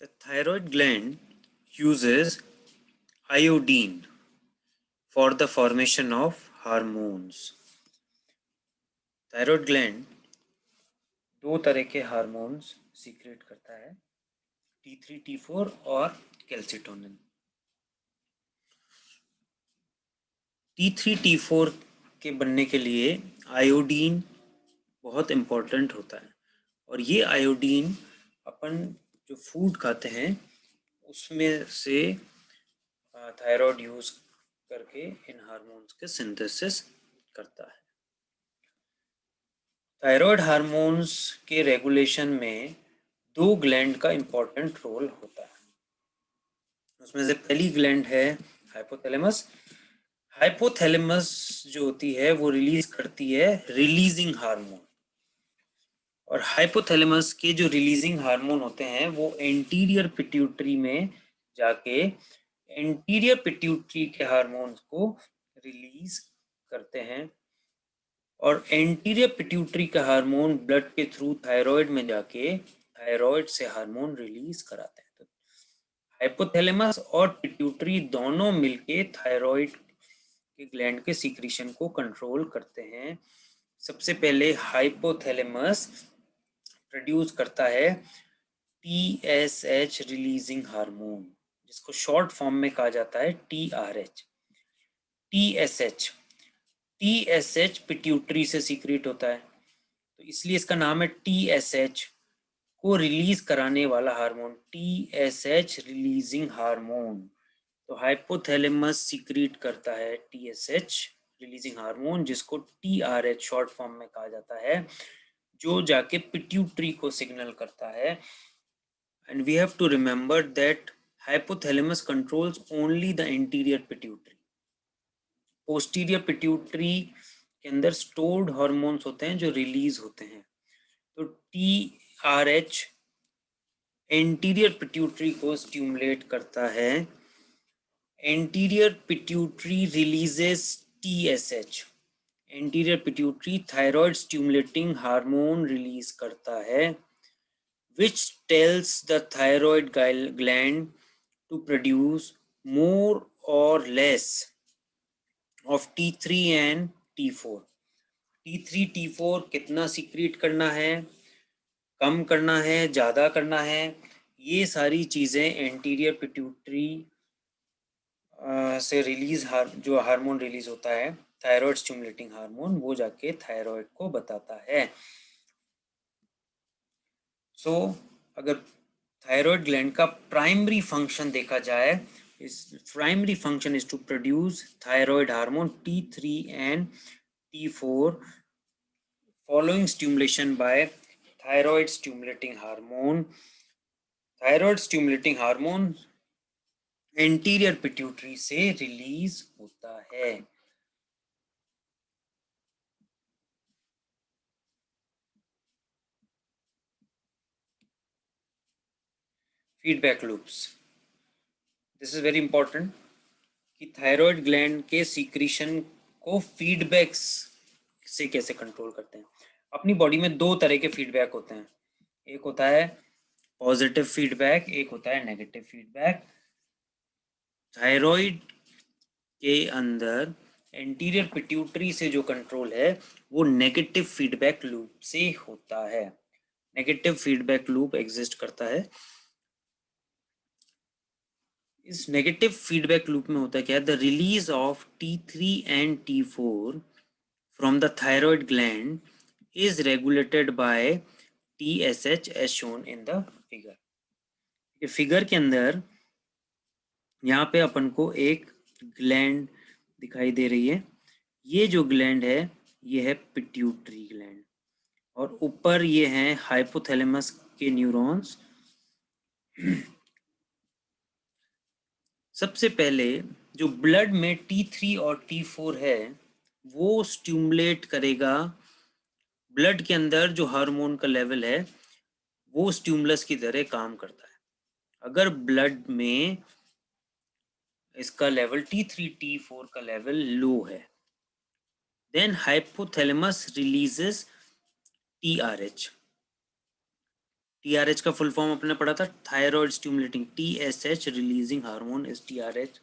The thyroid gland uses iodine for the formation of hormones. Thyroid gland दो तरह के hormones secret करता है, T3, T4 और कैल्सिटोनिन। T3, T4 के बनने के लिए आयोडीन बहुत इम्पोर्टेंट होता है और ये आयोडीन अपन जो फूड खाते हैं उसमें से थायराइड यूज करके इन हार्मोन्स के सिंथेसिस करता है। थायराइड हार्मोन्स के रेगुलेशन में दो ग्लैंड का इम्पोर्टेंट रोल होता है। उसमें से पहली ग्लैंड है हाइपोथैलेमस। हाइपोथैलेमस जो होती है वो रिलीज करती है रिलीजिंग हार्मोन, और हाइपोथैलेमस के जो रिलीजिंग हार्मोन होते हैं वो एंटीरियर पिट्यूटरी में जाके एंटीरियर पिट्यूटरी के हार्मोन्स को रिलीज करते हैं, और एंटीरियर पिट्यूटरी का हार्मोन ब्लड के थ्रू थायराइड में जाके थायराइड से हार्मोन रिलीज कराते हैं। तो हाइपोथैलेमस और पिट्यूटरी दोनों मिलके थायराइड के ग्लैंड के सीक्रेशन को कंट्रोल करते हैं। सबसे पहले हाइपोथैलेमस प्रोड्यूस करता है TSH रिलीजिंग हार्मोन, जिसको शॉर्ट फॉर्म में कहा जाता है TRH। TSH पिट्यूटरी से सीक्रेट होता है, तो इसलिए इसका नाम है TSH को रिलीज कराने वाला हार्मोन, TSH रिलीजिंग हार्मोन। तो हाइपोथैलेमस सीक्रेट करता है TSH रिलीजिंग हार्मोन, जिसको TRH शॉर्ट फॉर्म में कहा जाता है, जो जाके पिट्यूटरी को सिग्नल करता है। And we have to remember that hypothalamus controls only the anterior pituitary. Posterior pituitary के अंदर स्टोर्ड हार्मोन्स होते हैं जो रिलीज होते हैं। तो TRH एंटीरियर पिट्यूटरी को स्टिमुलेट करता है। Anterior pituitary releases TSH। Anterior pituitary thyroid stimulating hormone release करता है, which tells the thyroid gland to produce more or less of T3 and T4. T3, T4 कितना secret करना है, कम करना है, ज़्यादा करना है, ये सारी चीज़ें एंटीरियर पिट्यूटरी से रिलीज जो हार्मोन रिलीज होता है थायराइड स्टिमुलेटिंग हार्मोन, वो जाके थायराइड को बताता है। सो अगर थायराइड ग्लैंड का प्राइमरी फंक्शन देखा जाए, इस primary function is to produce thyroid hormone T3 and T4 following stimulation by thyroid stimulating hormone. Thyroid stimulating hormone anterior pituitary से रिलीज होता है। Feedback loops, this is very important कि thyroid gland के secretion को feedbacks से कैसे control करते हैं। अपनी बॉडी में दो तरह के फीडबैक होते हैं, एक होता है पॉजिटिव फीडबैक, एक होता है नेगेटिव फीडबैक। थायराइड के अंदर एंटीरियर पिट्यूटरी से जो कंट्रोल है वो नेगेटिव फीडबैक लूप से होता है। नेगेटिव फीडबैक लूप एग्जिस्ट करता है। इस नेगेटिव फीडबैक लूप में होता क्या है, the release of T3 and T4 from the thyroid gland is regulated by TSH as shown in the figure. ये फिगर के अंदर यहाँ पे अपन को एक ग्लैंड दिखाई दे रही है। ये जो ग्लैंड है ये है पिट्यूटरी ग्लैंड, और ऊपर ये हैं हाइपोथैलेमस के न्यूरॉन्स। सबसे पहले जो ब्लड में T3 और T4 है वो स्टिमुलेट करेगा, ब्लड के अंदर जो हार्मोन का लेवल है वो स्टिमुलस की तरह काम करता है। अगर ब्लड में इसका लेवल T3, T4 का लेवल लो है, then hypothalamus releases TRH। TRH का फुल फॉर्म अपने पढ़ा था, thyroid stimulating, TSH releasing hormone is TRH.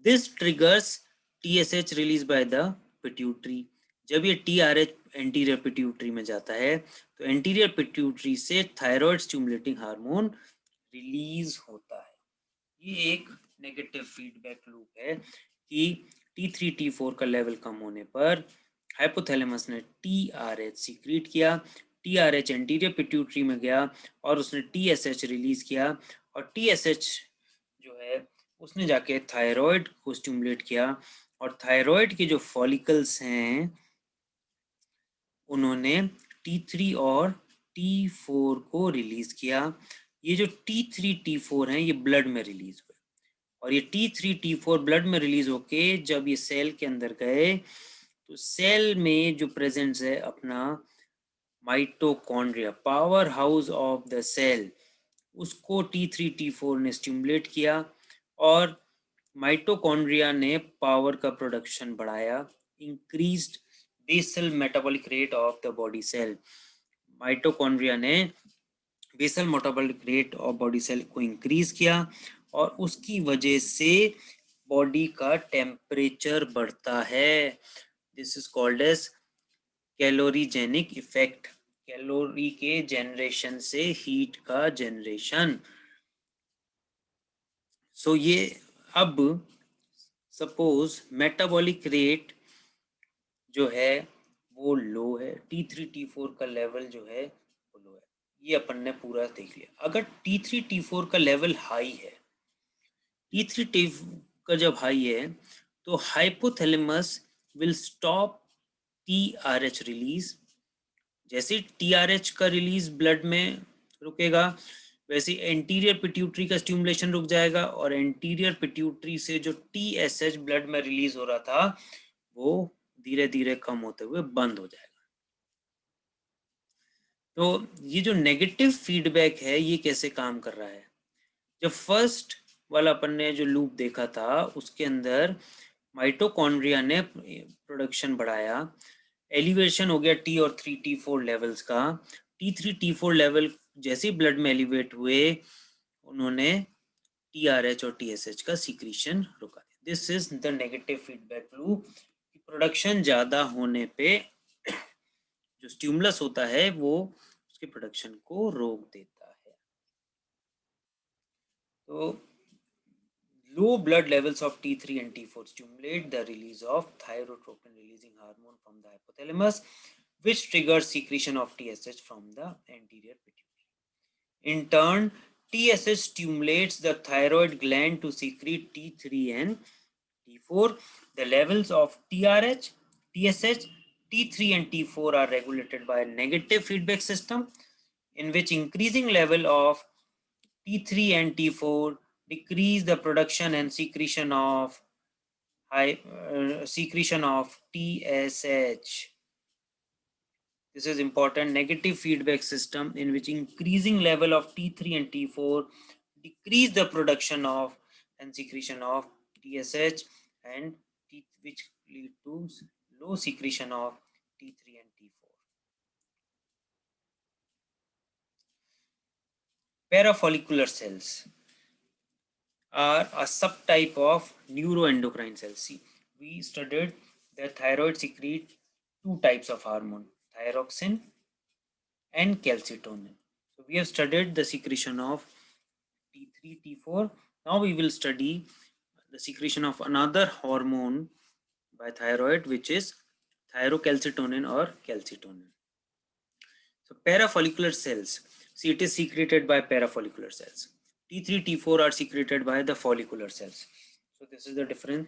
This triggers TSH release by the pituitary. जब ये TRH एंटीरियर पिट्यूटरी में जाता है तो एंटीरियर पिट्यूटरी से थायराइड स्टिमुलेटिंग हार्मोन रिलीज होता है. ये एक नेगेटिव फीडबैक लूप है कि T3 T4 का लेवल कम होने पर हाइपोथैलेमस ने TRH सीक्रेट किया, TRH एंटीरियर पिट्यूटरी में गया और उसने TSH रिलीज किया, और TSH जो है उसने जाके थायराइड को स्टिमुलेट किया, और थायराइड के जो फॉलिकल्स हैं उन्होंने T3 और T4 को रिलीज किया. ये जो T3 T4 हैं ये ब्लड में रिलीज हुए, और ये T3 T4 ब्लड में रिलीज होके जब ये सेल के अंदर गए तो सेल में जो प्रेजेंस है अपना mitochondria, power house of the cell, उसको T3 T4 ने स्टिमुलेट किया, और माइटोकॉन्ड्रिया ने पावर का प्रोडक्शन बढ़ाया, increased basal metabolic rate of the body cell. Mitochondria ने basal metabolic rate of body cell को इंक्रीज किया, और उसकी वजह से बॉडी का टेम्परेचर बढ़ता है. This is called as calorigenic effect. Calorie के जनरेशन से हीट का जनरेशन. सो ये अब सपोज मेटाबॉलिक रेट जो है वो लो है, T3 T4 का लेवल जो है वो लो है, ये अपन ने पूरा देख लिया. अगर T3 T4 का लेवल हाई है, T3 T4 का जब हाई है तो hypothalamus will stop TRH release. जैसे TRH का रिलीज ब्लड में रुकेगा वैसे एंटीरियर पिट्यूटरी का स्टिमुलेशन रुक जाएगा, और एंटीरियर पिट्यूटरी से जो TSH ब्लड में रिलीज हो रहा था वो धीरे धीरे कम होते हुए बंद हो जाएगा. तो ये जो नेगेटिव फीडबैक है ये कैसे काम कर रहा है? जब फर्स्ट वाला अपन ने जो लूप देखा था उसके अंदर माइटोकॉन्ड्रिया ने प्रोडक्शन बढ़ाया, एलिवेशन हो गया T और 3 T4 लेवल्स का. T3 T4 लेवल जैसे ही ब्लड में एलिवेट हुए उन्होंने TRH और TSH का सीक्रेशन रुका दिया. This is the negative feedback loop. Production ज़्यादा होने पे जो स्टिमुलस होता है वो उसके प्रोडक्शन को रोक देता है. तो low blood levels of T3 and T4 stimulate the release of thyrotropin releasing hormone from the hypothalamus, which triggers secretion of TSH from the anterior pituitary. In turn, TSH stimulates the thyroid gland to secrete T3 and T4. The levels of TRH, TSH, T3 and T4 are regulated by a negative feedback system in which increasing level of T3 and T4 decrease the production and secretion of TSH. This is important. Negative feedback system in which increasing level of T3 and T4 decrease the production of and secretion of TSH, and which lead to low secretion of T3 and T4. Parafollicular cells are a subtype of neuroendocrine cells. See, we studied that thyroid secrete two types of hormone, thyroxine and calcitonin. So we have studied the secretion of T3, T4. Now we will study the secretion of another hormone by thyroid, which is thyrocalcitonin or calcitonin. So parafollicular cells, see, it is secreted by parafollicular cells. T3, T4 are secreted by the follicular cells. So this is the difference.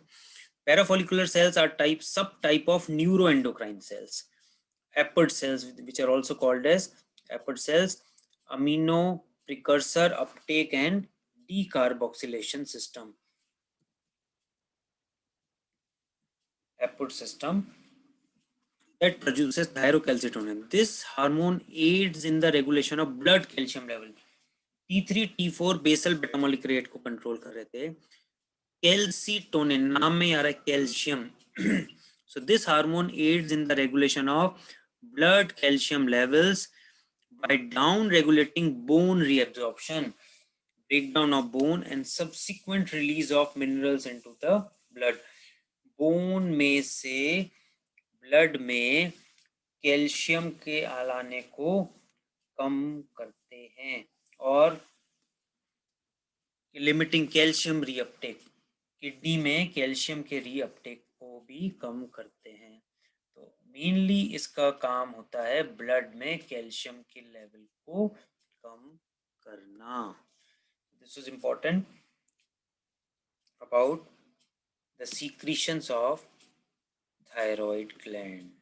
Parafollicular cells are subtype of neuroendocrine cells. Apod cells, which are also called as Apod cells, amino precursor uptake and decarboxylation system. Apod system that produces thyrocalcitonin. This hormone aids in the regulation of blood calcium level. T3, T4 basal metabolic rate को control कर रहे थे. Calcitonin नाम में आ रहा है calcium. So this hormone aids in the regulation of blood calcium levels by down regulating bone reabsorption, breakdown of bone and subsequent release of minerals into the blood. Bone में से ब्लड में calcium के आने को कम करते हैं और limiting calcium reuptake, kidney में कैल्शियम के रीअपटेक को भी कम करते हैं। तो मेनली इसका काम होता है ब्लड में कैल्शियम के लेवल को कम करना। This is important about the secretions of thyroid gland.